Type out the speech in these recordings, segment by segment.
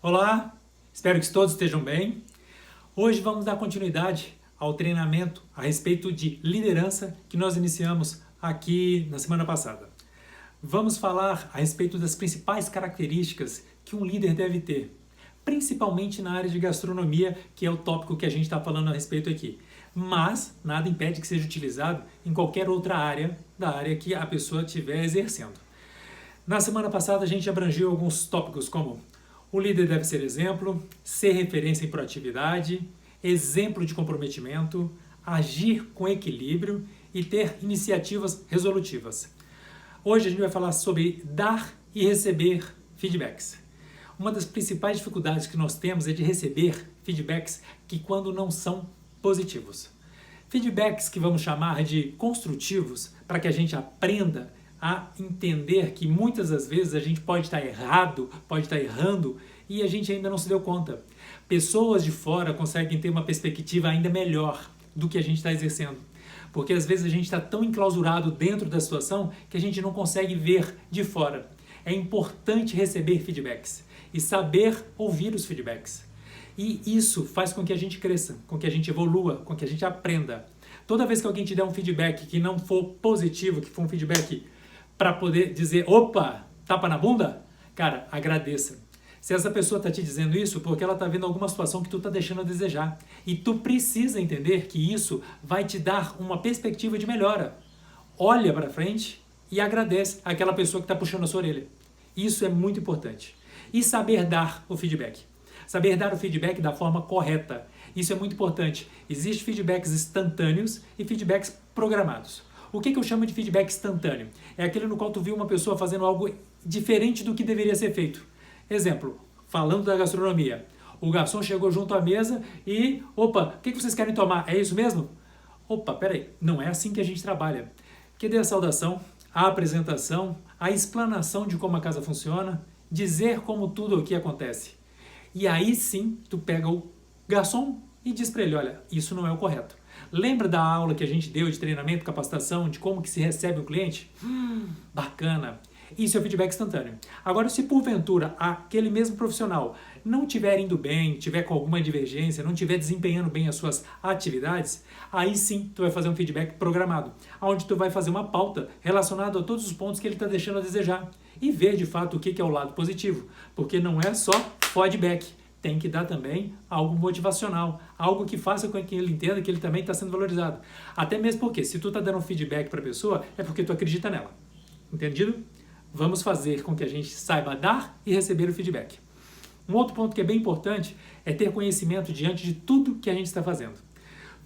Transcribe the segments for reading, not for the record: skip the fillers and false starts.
Olá, espero que todos estejam bem. Hoje vamos dar continuidade ao treinamento a respeito de liderança que nós iniciamos aqui na semana passada. Vamos falar a respeito das principais características que um líder deve ter, principalmente na área de gastronomia, que é o tópico que a gente está falando a respeito aqui. Mas nada impede que seja utilizado em qualquer outra área da área que a pessoa estiver exercendo. Na semana passada a gente abrangiu alguns tópicos como o líder deve ser exemplo, ser referência em proatividade, exemplo de comprometimento, agir com equilíbrio e ter iniciativas resolutivas. Hoje a gente vai falar sobre dar e receber feedbacks. Uma das principais dificuldades que nós temos é de receber feedbacks que quando não são positivos. Feedbacks que vamos chamar de construtivos para que a gente aprenda a entender que muitas das vezes a gente pode estar errado, pode estar errando e a gente ainda não se deu conta. Pessoas de fora conseguem ter uma perspectiva ainda melhor do que a gente está exercendo. Porque às vezes a gente está tão enclausurado dentro da situação que a gente não consegue ver de fora. É importante receber feedbacks e saber ouvir os feedbacks. E isso faz com que a gente cresça, com que a gente evolua, com que a gente aprenda. Toda vez que alguém te der um feedback que não for positivo, que for um feedback para poder dizer, opa, tapa na bunda, cara, agradeça. Se essa pessoa está te dizendo isso, porque ela está vendo alguma situação que tu está deixando a desejar. E tu precisa entender que isso vai te dar uma perspectiva de melhora. Olha para frente e agradece àquela pessoa que está puxando a sua orelha. Isso é muito importante. E saber dar o feedback. Saber dar o feedback da forma correta. Isso é muito importante. Existem feedbacks instantâneos e feedbacks programados. O que eu chamo de feedback instantâneo? É aquele no qual tu viu uma pessoa fazendo algo diferente do que deveria ser feito. Exemplo, falando da gastronomia. O garçom chegou junto à mesa e, opa, o que vocês querem tomar? É isso mesmo? Opa, peraí, não é assim que a gente trabalha. Que dê a saudação, a apresentação, a explanação de como a casa funciona, dizer como tudo aqui acontece. E aí sim, tu pega o garçom e diz para ele, olha, isso não é o correto. Lembra da aula que a gente deu de treinamento, capacitação, de como que se recebe um cliente? Bacana! Isso é o feedback instantâneo. Agora, se porventura aquele mesmo profissional não estiver indo bem, tiver com alguma divergência, não estiver desempenhando bem as suas atividades, aí sim tu vai fazer um feedback programado, onde tu vai fazer uma pauta relacionada a todos os pontos que ele está deixando a desejar e ver de fato o que é o lado positivo, porque não é só feedback. Tem que dar também algo motivacional, algo que faça com que ele entenda que ele também está sendo valorizado. Até mesmo porque, se tu está dando um feedback para a pessoa, é porque tu acredita nela. Entendido? Vamos fazer com que a gente saiba dar e receber o feedback. Um outro ponto que é bem importante é ter conhecimento diante de tudo que a gente está fazendo.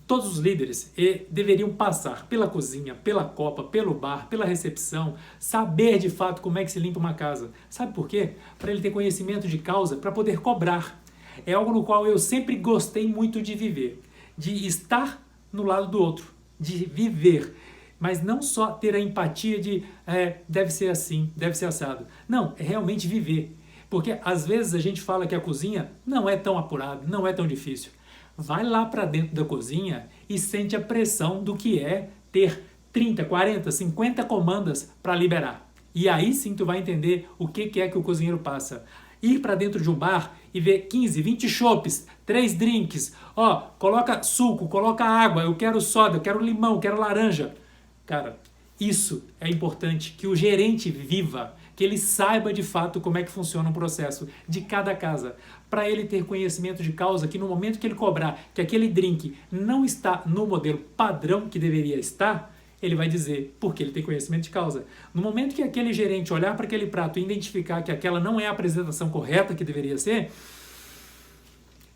Todos os líderes deveriam passar pela cozinha, pela copa, pelo bar, pela recepção, saber de fato como é que se limpa uma casa. Sabe por quê? Para ele ter conhecimento de causa, para poder cobrar. É algo no qual eu sempre gostei muito de viver, de estar no lado do outro, de viver. Mas não só ter a empatia de deve ser assim, deve ser assado. Não, é realmente viver. Porque às vezes a gente fala que a cozinha não é tão apurada, não é tão difícil. Vai lá para dentro da cozinha e sente a pressão do que é ter 30, 40, 50 comandas para liberar. E aí sim tu vai entender o que é que o cozinheiro passa. Ir para dentro de um bar e ver 15, 20 chopes, 3 drinks, coloca suco, coloca água, eu quero soda, eu quero limão, eu quero laranja. Cara, isso é importante, que o gerente viva, que ele saiba de fato como é que funciona o processo de cada casa, para ele ter conhecimento de causa, que no momento que ele cobrar que aquele drink não está no modelo padrão que deveria estar, ele vai dizer porque ele tem conhecimento de causa. No momento que aquele gerente olhar para aquele prato e identificar que aquela não é a apresentação correta que deveria ser,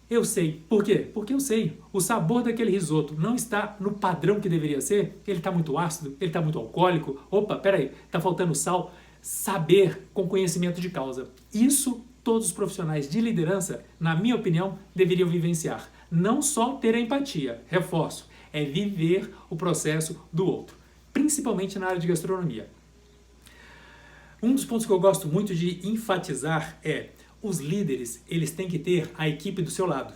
eu sei. Por quê? Porque eu sei. O sabor daquele risoto não está no padrão que deveria ser. Ele está muito ácido, ele está muito alcoólico. Opa, peraí, está faltando sal. Saber com conhecimento de causa. Isso todos os profissionais de liderança, na minha opinião, deveriam vivenciar. Não só ter a empatia, reforço, é viver o processo do outro. Principalmente na área de gastronomia. Um dos pontos que eu gosto muito de enfatizar é os líderes, eles têm que ter a equipe do seu lado.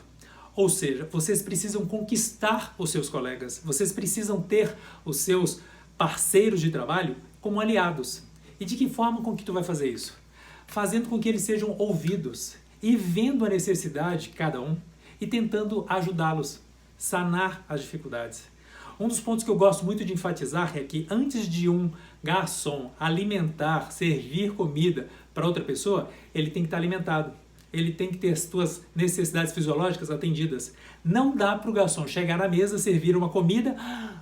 Ou seja, vocês precisam conquistar os seus colegas, vocês precisam ter os seus parceiros de trabalho como aliados. E de que forma com que tu vai fazer isso? Fazendo com que eles sejam ouvidos. e vendo a necessidade de cada um e tentando ajudá-los, sanar as dificuldades. Um dos pontos que eu gosto muito de enfatizar é que antes de um garçom alimentar, servir comida para outra pessoa, ele tem que estar alimentado. Ele tem que ter as suas necessidades fisiológicas atendidas. Não dá para o garçom chegar na mesa, servir uma comida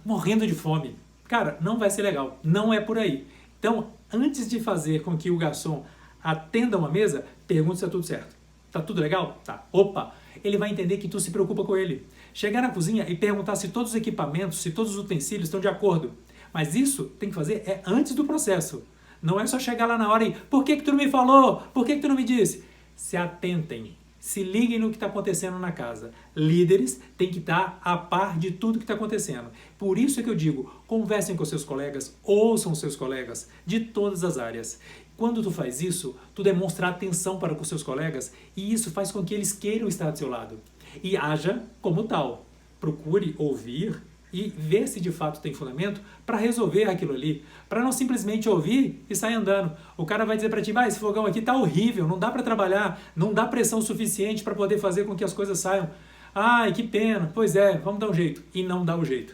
morrendo de fome. Cara, não vai ser legal. Não é por aí. Então, antes de fazer com que o garçom atenda uma mesa, pergunta se está tudo certo. Tá tudo legal? Tá. Opa! Ele vai entender que tu se preocupa com ele. Chegar na cozinha e perguntar se todos os equipamentos, se todos os utensílios estão de acordo. Mas isso tem que fazer antes do processo. Não é só chegar lá na hora e por que tu não me falou? Por que tu não me disse? Se atentem, se liguem no que está acontecendo na casa. Líderes têm que estar a par de tudo que está acontecendo. Por isso é que eu digo, conversem com seus colegas, ouçam seus colegas de todas as áreas. Quando tu faz isso, tu demonstra atenção para com seus colegas e isso faz com que eles queiram estar do seu lado. E haja como tal. Procure ouvir e ver se de fato tem fundamento para resolver aquilo ali. Para não simplesmente ouvir e sair andando. O cara vai dizer para ti, esse fogão aqui tá horrível, não dá para trabalhar, não dá pressão suficiente para poder fazer com que as coisas saiam. Ai, que pena, pois é, vamos dar um jeito. E não dá o jeito.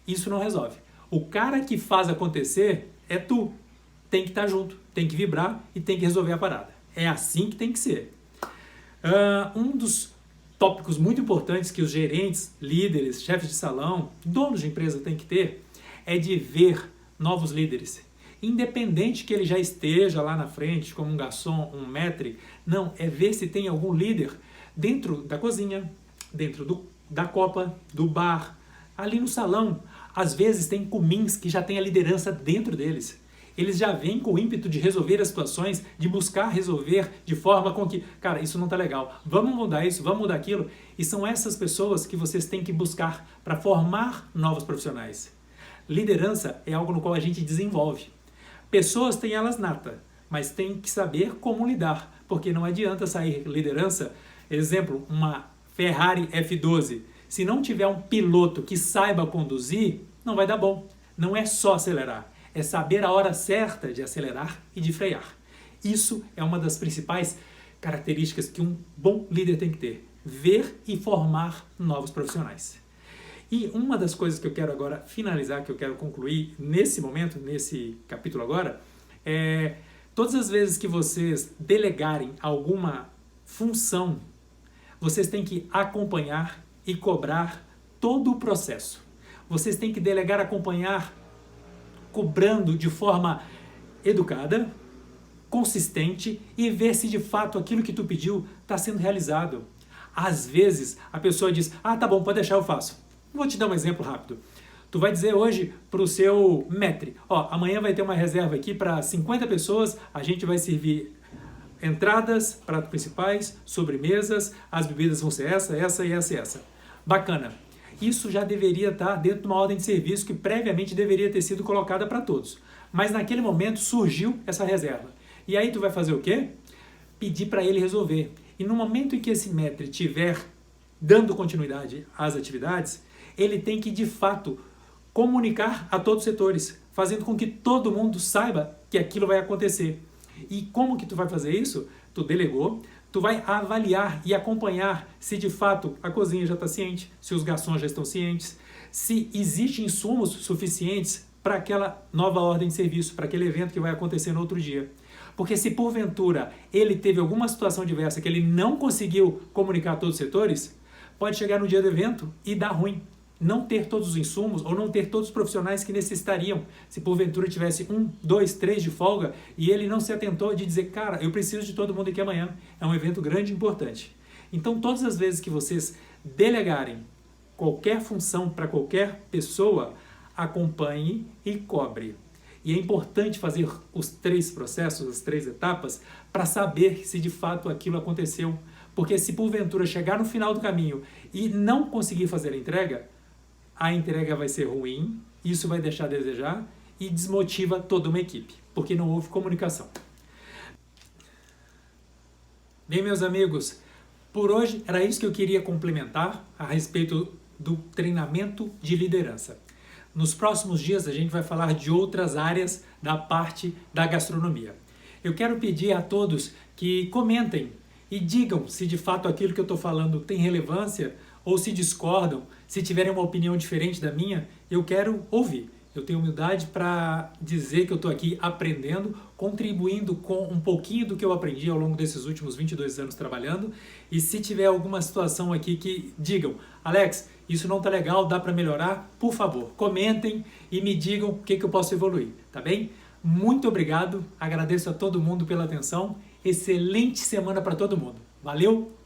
Isso não resolve. O cara que faz acontecer é tu. Tem que estar junto, tem que vibrar e tem que resolver a parada. É assim que tem que ser. Um dos tópicos muito importantes que os gerentes, líderes, chefes de salão, donos de empresa têm que ter é de ver novos líderes. Independente que ele já esteja lá na frente como um garçom, um maître, não, é ver se tem algum líder dentro da cozinha, dentro da copa, do bar, ali no salão. Às vezes tem cumins que já tem a liderança dentro deles. Eles já vêm com o ímpeto de resolver as situações, de buscar resolver de forma com que, cara, isso não tá legal, vamos mudar isso, vamos mudar aquilo. E são essas pessoas que vocês têm que buscar para formar novos profissionais. Liderança é algo no qual a gente desenvolve. Pessoas têm elas nata, mas tem que saber como lidar, porque não adianta sair liderança, exemplo, uma Ferrari F12. Se não tiver um piloto que saiba conduzir, não vai dar bom. Não é só acelerar. É saber a hora certa de acelerar e de frear. Isso é uma das principais características que um bom líder tem que ter. Ver e formar novos profissionais. E uma das coisas que eu quero agora finalizar, que eu quero concluir nesse momento, nesse capítulo agora, é todas as vezes que vocês delegarem alguma função, vocês têm que acompanhar e cobrar todo o processo. Vocês têm que delegar, acompanhar, cobrando de forma educada, consistente e ver se de fato aquilo que tu pediu está sendo realizado. Às vezes a pessoa diz, tá bom, pode deixar, eu faço. Vou te dar um exemplo rápido. Tu vai dizer hoje para o seu maître, amanhã vai ter uma reserva aqui para 50 pessoas, a gente vai servir entradas, pratos principais, sobremesas, as bebidas vão ser essa e essa. Bacana. Isso já deveria estar dentro de uma ordem de serviço que previamente deveria ter sido colocada para todos. Mas naquele momento surgiu essa reserva. E aí tu vai fazer o quê? Pedir para ele resolver. E no momento em que esse maître estiver dando continuidade às atividades, ele tem que de fato comunicar a todos os setores, fazendo com que todo mundo saiba que aquilo vai acontecer. E como que tu vai fazer isso? Tu delegou, tu vai avaliar e acompanhar se de fato a cozinha já está ciente, se os garçons já estão cientes, se existem insumos suficientes para aquela nova ordem de serviço, para aquele evento que vai acontecer no outro dia. Porque se porventura ele teve alguma situação diversa que ele não conseguiu comunicar a todos os setores, pode chegar no dia do evento e dar ruim. Não ter todos os insumos ou não ter todos os profissionais que necessitariam. Se porventura tivesse 1, 2, 3 de folga e ele não se atentou de dizer, cara, eu preciso de todo mundo aqui amanhã. É um evento grande e importante. Então, todas as vezes que vocês delegarem qualquer função para qualquer pessoa, acompanhe e cobre. E é importante fazer os 3 processos, as 3 etapas, para saber se de fato aquilo aconteceu. Porque se porventura chegar no final do caminho e não conseguir fazer a entrega vai ser ruim, isso vai deixar a desejar e desmotiva toda uma equipe, porque não houve comunicação. Bem, meus amigos, por hoje era isso que eu queria complementar a respeito do treinamento de liderança. Nos próximos dias a gente vai falar de outras áreas da parte da gastronomia. Eu quero pedir a todos que comentem e digam se de fato aquilo que eu estou falando tem relevância ou se discordam, se tiverem uma opinião diferente da minha, eu quero ouvir. Eu tenho humildade para dizer que eu estou aqui aprendendo, contribuindo com um pouquinho do que eu aprendi ao longo desses últimos 22 anos trabalhando. E se tiver alguma situação aqui que digam, Alex, isso não está legal, dá para melhorar, por favor, comentem e me digam o que eu posso evoluir, tá bem? Muito obrigado, agradeço a todo mundo pela atenção, excelente semana para todo mundo. Valeu!